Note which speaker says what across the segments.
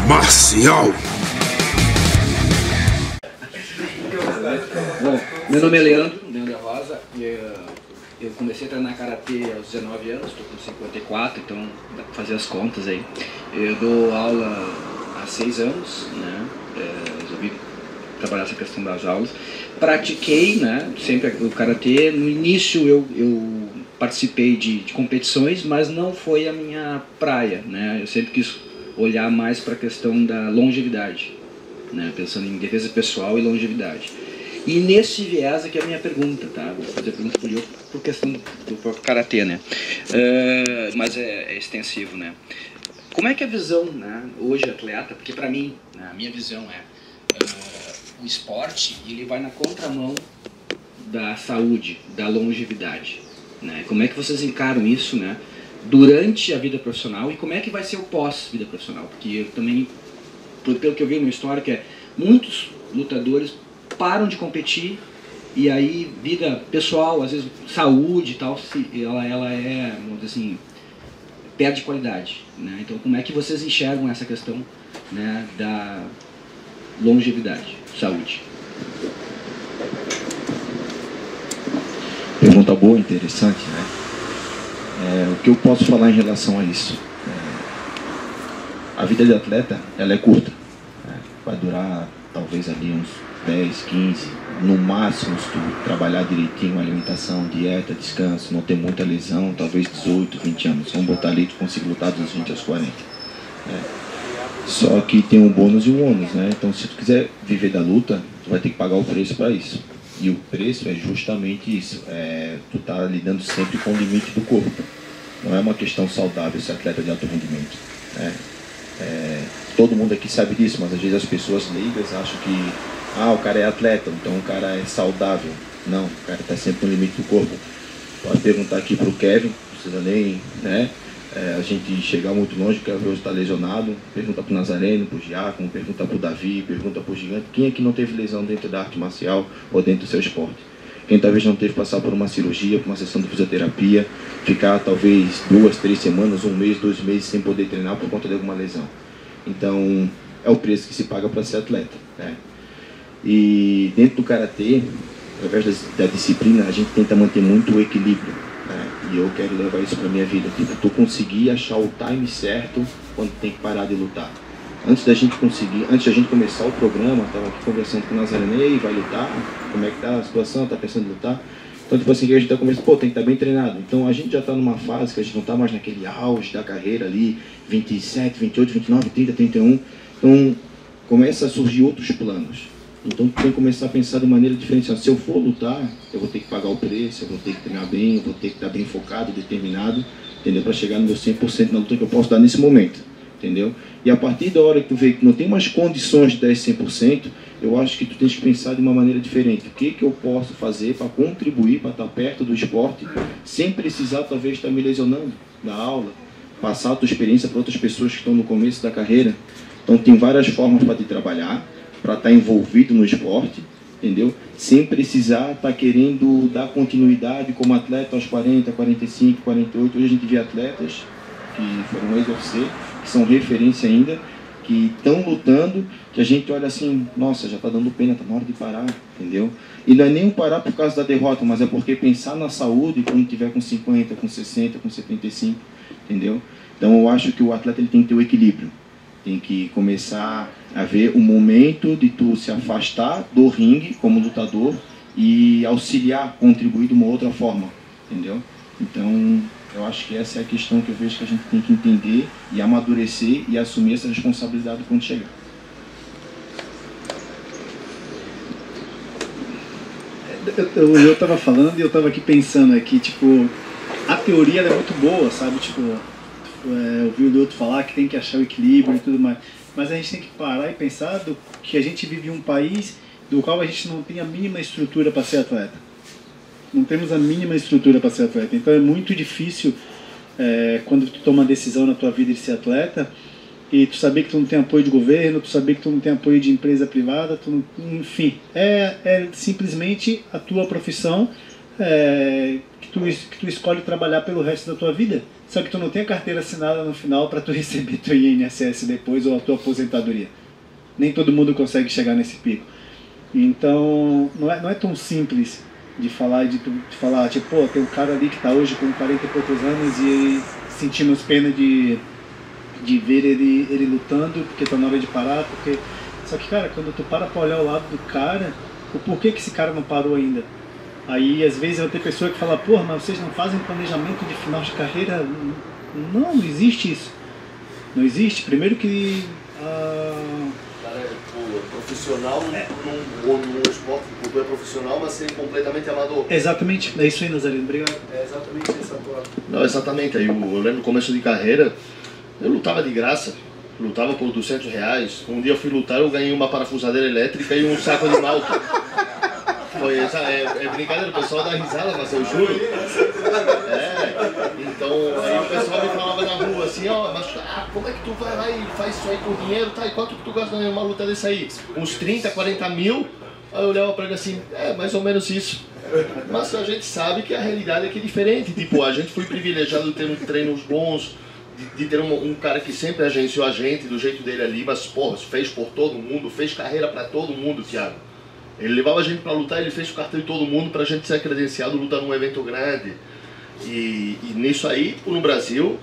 Speaker 1: marcial.
Speaker 2: Bom, meu nome é Leandro Rosa. Eu comecei a treinar karatê aos 19 anos, estou com 54, então dá para fazer as contas aí. Eu dou aula há 6 anos, né? Resolvi trabalhar essa questão das aulas. Pratiquei, né, sempre o karatê. No início eu participei de competições, mas não foi a minha praia, né? Eu sempre quis olhar mais para a questão da longevidade, né? Pensando em defesa pessoal e longevidade. E nesse viés aqui é a minha pergunta, tá? Vou fazer a pergunta por questão do próprio karatê, né? Mas é extensivo, né? Como é que a visão, né, hoje atleta, porque para mim, né, a minha visão o esporte, ele vai na contramão da saúde, da longevidade, né? Como é que vocês encaram isso, né, durante a vida profissional, e como é que vai ser o pós-vida profissional? Porque eu também, pelo que eu vi no histórico, muitos lutadores param de competir e aí vida pessoal, às vezes saúde e tal, ela é, vamos dizer assim, perde qualidade, né? Então como é que vocês enxergam essa questão, né, da longevidade, saúde?
Speaker 3: Pergunta boa, interessante, né? O que eu posso falar em relação a isso? A vida de atleta, ela é curta, né? Vai durar talvez ali uns 10, 15, no máximo, se tu trabalhar direitinho, alimentação, dieta, descanso, não ter muita lesão, talvez 18, 20 anos. Vamos botar ali, tu consiga lutar dos 20 aos 40. Só que tem um bônus e um ônus, né? Então, se tu quiser viver da luta, tu vai ter que pagar o preço para isso. E o preço é justamente isso. Tu tá lidando sempre com o limite do corpo. Não é uma questão saudável ser atleta de alto rendimento, né? Todo mundo aqui sabe disso, mas às vezes as pessoas leigas acham que o cara é atleta, então o cara é saudável. Não, o cara está sempre no limite do corpo. Pode perguntar aqui para o Kevin, não precisa nem, né, a gente chegar muito longe, porque o Kevin hoje está lesionado. Pergunta para o Nazareno, para o Giacomo, pergunta para o Davi, pergunta para o Gigante. Quem é que não teve lesão dentro da arte marcial ou dentro do seu esporte? Quem talvez não teve que passar por uma cirurgia, por uma sessão de fisioterapia, ficar talvez 2, 3 semanas, 1 mês, 2 meses sem poder treinar por conta de alguma lesão. Então, é o preço que se paga para ser atleta, né? E dentro do karatê, através da disciplina, a gente tenta manter muito o equilíbrio, né? E eu quero levar isso para minha vida. Tipo, tu conseguir achar o time certo quando tem que parar de lutar. Antes da gente começar o programa, estava aqui conversando com o Nazareno, e aí, vai lutar? Como é que tá a situação? Tá pensando em lutar? Então, tipo assim, que a gente está conversando, tem que estar bem treinado. Então, a gente já está numa fase que a gente não está mais naquele auge da carreira ali, 27, 28, 29, 30, 31. Então, começa a surgir outros planos. Então, tu tem que começar a pensar de maneira diferenciada. Se eu for lutar, eu vou ter que pagar o preço, eu vou ter que treinar bem, eu vou ter que estar bem focado, determinado, entendeu? Para chegar no meu 100% na luta que eu posso dar nesse momento, entendeu? E a partir da hora que tu vê que não tem mais condições de dar esse 100%, eu acho que tu tens que pensar de uma maneira diferente. O que eu posso fazer para contribuir, para estar perto do esporte, sem precisar talvez estar me lesionando na aula, passar a tua experiência para outras pessoas que estão no começo da carreira. Então, tem várias formas para te trabalhar, para estar envolvido no esporte, entendeu? Sem precisar estar querendo dar continuidade como atleta aos 40, 45, 48. Hoje a gente vê atletas que foram ex-UFC, que são referência ainda, que estão lutando, que a gente olha assim, nossa, já está dando pena, está na hora de parar, entendeu? E não é nem parar por causa da derrota, mas é porque pensar na saúde quando tiver com 50, com 60, com 75, entendeu? Então eu acho que o atleta ele tem que ter o equilíbrio. Tem que começar a ver o momento de tu se afastar do ringue como lutador e auxiliar, contribuir de uma outra forma, entendeu? Então, eu acho que essa é a questão que eu vejo que a gente tem que entender e amadurecer e assumir essa responsabilidade quando chegar.
Speaker 4: Eu estava falando e eu estava aqui pensando aqui, tipo, a teoria ela é muito boa, sabe? Tipo, ouvi o Lioto falar que tem que achar o equilíbrio e tudo mais, mas a gente tem que parar e pensar que a gente vive em um país do qual a gente não tem a mínima estrutura para ser atleta. Não temos a mínima estrutura para ser atleta, então é muito difícil quando tu toma uma decisão na tua vida de ser atleta e tu saber que tu não tem apoio de governo, tu saber que tu não tem apoio de empresa privada, enfim, é simplesmente a tua profissão que tu escolhe trabalhar pelo resto da tua vida, só que tu não tem a carteira assinada no final para tu receber teu INSS depois ou a tua aposentadoria. Nem todo mundo consegue chegar nesse pico. Então, não é tão simples de falar, tipo, pô, tem um cara ali que está hoje com 40 e poucos anos e sentimos pena de ver ele lutando porque está na hora de parar, porque... Só que, cara, quando tu para olhar o lado do cara, o porquê que esse cara não parou ainda? Aí, às vezes, vai ter pessoa que fala, porra, mas vocês não fazem planejamento de final de carreira? Não existe isso. Não existe. Primeiro que...
Speaker 1: Cara, profissional num esporte que tu é profissional, mas ser completamente amador.
Speaker 4: Exatamente. É isso aí, Nazareno. Obrigado.
Speaker 1: É exatamente essa tua...
Speaker 3: Não, exatamente. Aí eu lembro no começo de carreira, eu lutava de graça. Lutava por R$200. Um dia eu fui lutar, eu ganhei uma parafusadeira elétrica e um saco de malta. Foi essa, é brincadeira, o pessoal dá risada, mas eu juro. Então aí o pessoal me falava na rua assim, ó, mas como é que tu vai lá e faz isso aí com dinheiro, tá? E quanto que tu gasta numa luta desse aí? Uns 30, 40 mil? Aí eu olhava pra ele assim, mais ou menos isso. Mas a gente sabe que a realidade aqui é diferente. Tipo, a gente foi privilegiado de ter treinos bons, de ter um cara que sempre agenciou a gente do jeito dele ali, mas porra, fez por todo mundo, fez carreira pra todo mundo, Thiago. Ele levava a gente pra lutar, ele fez o cartão de todo mundo pra gente ser credenciado, lutar num evento grande. E nisso aí, no Brasil,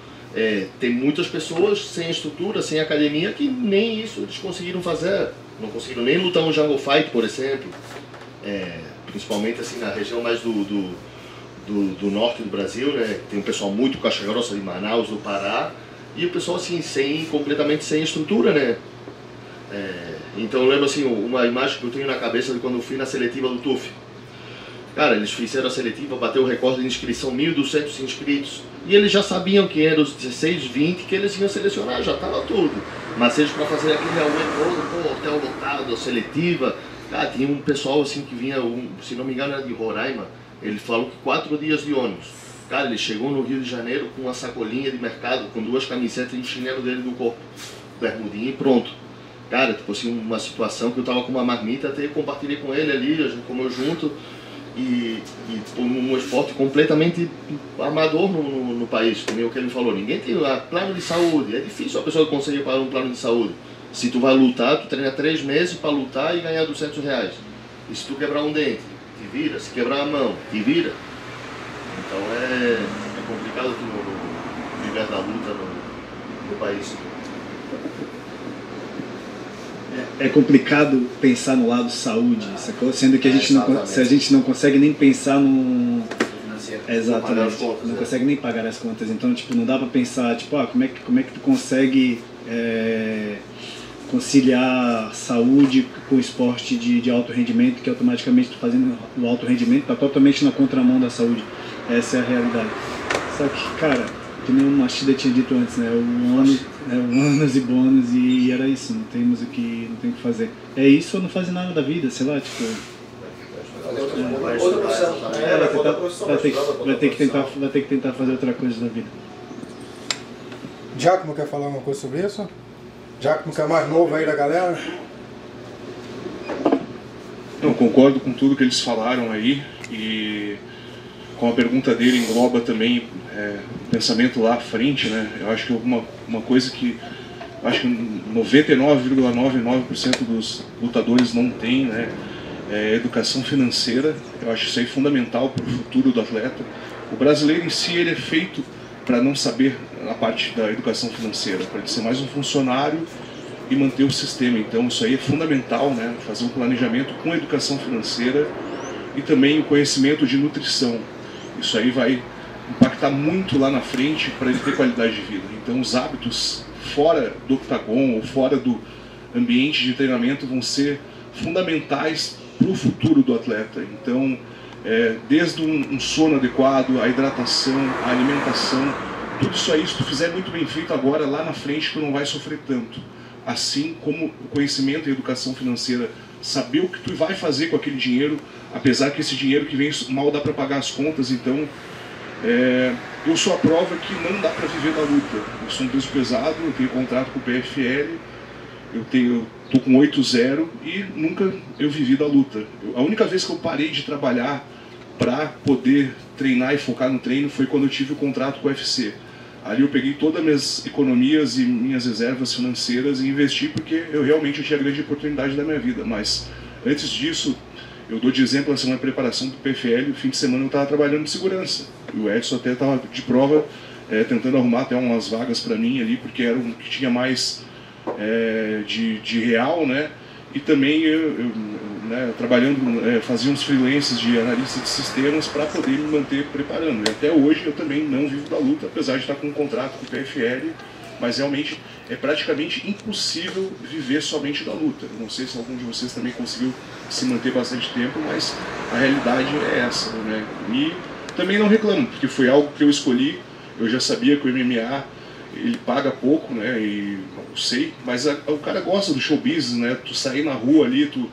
Speaker 3: tem muitas pessoas sem estrutura, sem academia, que nem isso eles conseguiram fazer. Não conseguiram nem lutar um jungle fight, por exemplo. Principalmente assim na região mais do norte do Brasil, né? Tem um pessoal muito caixa grossa de Manaus, do Pará, e o pessoal assim, completamente sem estrutura, né? Então eu lembro assim, uma imagem que eu tenho na cabeça de quando eu fui na seletiva do TUF. Cara, eles fizeram a seletiva, bateu o recorde de inscrição, 1.200 inscritos. E eles já sabiam que eram os 16, 20 que eles iam selecionar, já estava tudo. Mas eles para fazer aquele auê todo, hotel lotado, seletiva. Cara, tinha um pessoal assim que vinha, se não me engano era de Roraima, ele falou que 4 dias de ônibus. Cara, ele chegou no Rio de Janeiro com uma sacolinha de mercado, com 2 camisetas e um chinelo dele no corpo. Bermudinho e pronto. Cara, tipo assim, uma situação que eu tava com uma marmita, até compartilhei com ele ali, a gente comeu junto. E um esporte completamente amador no país, como o que ele falou. Ninguém tem plano de saúde. É difícil a pessoa conseguir pagar um plano de saúde. Se tu vai lutar, tu treina 3 meses para lutar e ganhar R$200. E se tu quebrar um dente, te vira. Se quebrar a mão, te vira. Então é complicado tu viver da luta no país.
Speaker 4: É complicado pensar no lado saúde, sacou? Sendo que a gente se a gente não consegue nem pensar no... Exatamente. Não consegue nem pagar as contas. Então, tipo, não dá pra pensar, tipo, como é que tu consegue conciliar saúde com esporte de alto rendimento, que automaticamente tu fazendo o alto rendimento tá totalmente na contramão da saúde. Essa é a realidade. Só que, cara, que nem o Machida tinha dito antes, né? Ônus e bônus, e era isso, não tem o que fazer. É isso ou não fazer nada da vida, sei lá, tipo... Vai ter que tentar fazer outra coisa da vida.
Speaker 5: Giacomo quer falar alguma coisa sobre isso? Giacomo, que é mais novo aí da galera?
Speaker 6: Eu concordo com tudo que eles falaram aí, e com a pergunta dele engloba também o pensamento lá à frente, né? Eu acho que uma coisa que acho que 99,99% dos lutadores não tem, né? É educação financeira. Eu acho isso aí fundamental para o futuro do atleta. O brasileiro em si, ele é feito para não saber a parte da educação financeira, para ele ser mais um funcionário e manter o sistema. Então isso aí é fundamental, né? Fazer um planejamento com educação financeira e também o conhecimento de nutrição. Isso aí vai impactar muito lá na frente para ele ter qualidade de vida. Então os hábitos fora do octagon ou fora do ambiente de treinamento vão ser fundamentais para o futuro do atleta. Então, desde um sono adequado, a hidratação, a alimentação, tudo isso aí, se tu fizer muito bem feito agora, lá na frente tu não vai sofrer tanto. Assim como o conhecimento e a educação financeira, saber o que tu vai fazer com aquele dinheiro, apesar que esse dinheiro que vem mal dá para pagar as contas. Então, eu sou a prova que não dá para viver da luta. Eu sou um peso pesado, eu tenho contrato com o PFL, eu tô com 8-0 e nunca eu vivi da luta. A única vez que eu parei de trabalhar para poder treinar e focar no treino foi quando eu tive o contrato com o UFC. Ali eu peguei todas as minhas economias e minhas reservas financeiras e investi porque eu realmente tinha a grande oportunidade da minha vida. Mas antes disso, eu dou de exemplo assim, na preparação do PFL, no fim de semana eu estava trabalhando de segurança. E o Edson até estava de prova, tentando arrumar até umas vagas para mim ali, porque era um que tinha mais de real, né? E também né, trabalhando, fazia uns freelances de analista de sistemas para poder me manter preparando. E até hoje eu também não vivo da luta, apesar de estar com um contrato com o PFL, mas realmente é praticamente impossível viver somente da luta. Eu não sei se algum de vocês também conseguiu se manter bastante tempo, mas a realidade é essa, né? E também não reclamo, porque foi algo que eu escolhi. Eu já sabia que o MMA ele paga pouco, né? E eu sei, mas o cara gosta do show business, né? Tu sair na rua ali, tu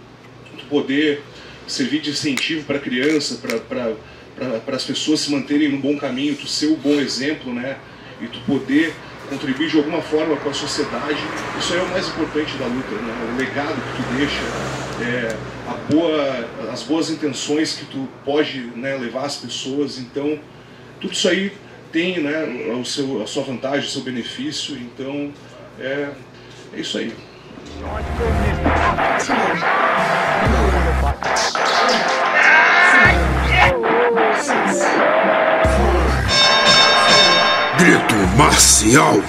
Speaker 6: poder servir de incentivo para a criança, para as pessoas se manterem no bom caminho, tu ser o bom exemplo, né? E tu poder contribuir de alguma forma com a sociedade, isso aí é o mais importante da luta, né? O legado que tu deixa, as boas intenções que tu pode, né, levar às pessoas. Então tudo isso aí tem, né, a sua vantagem, o seu benefício. Então é isso aí.
Speaker 7: Grito marcial.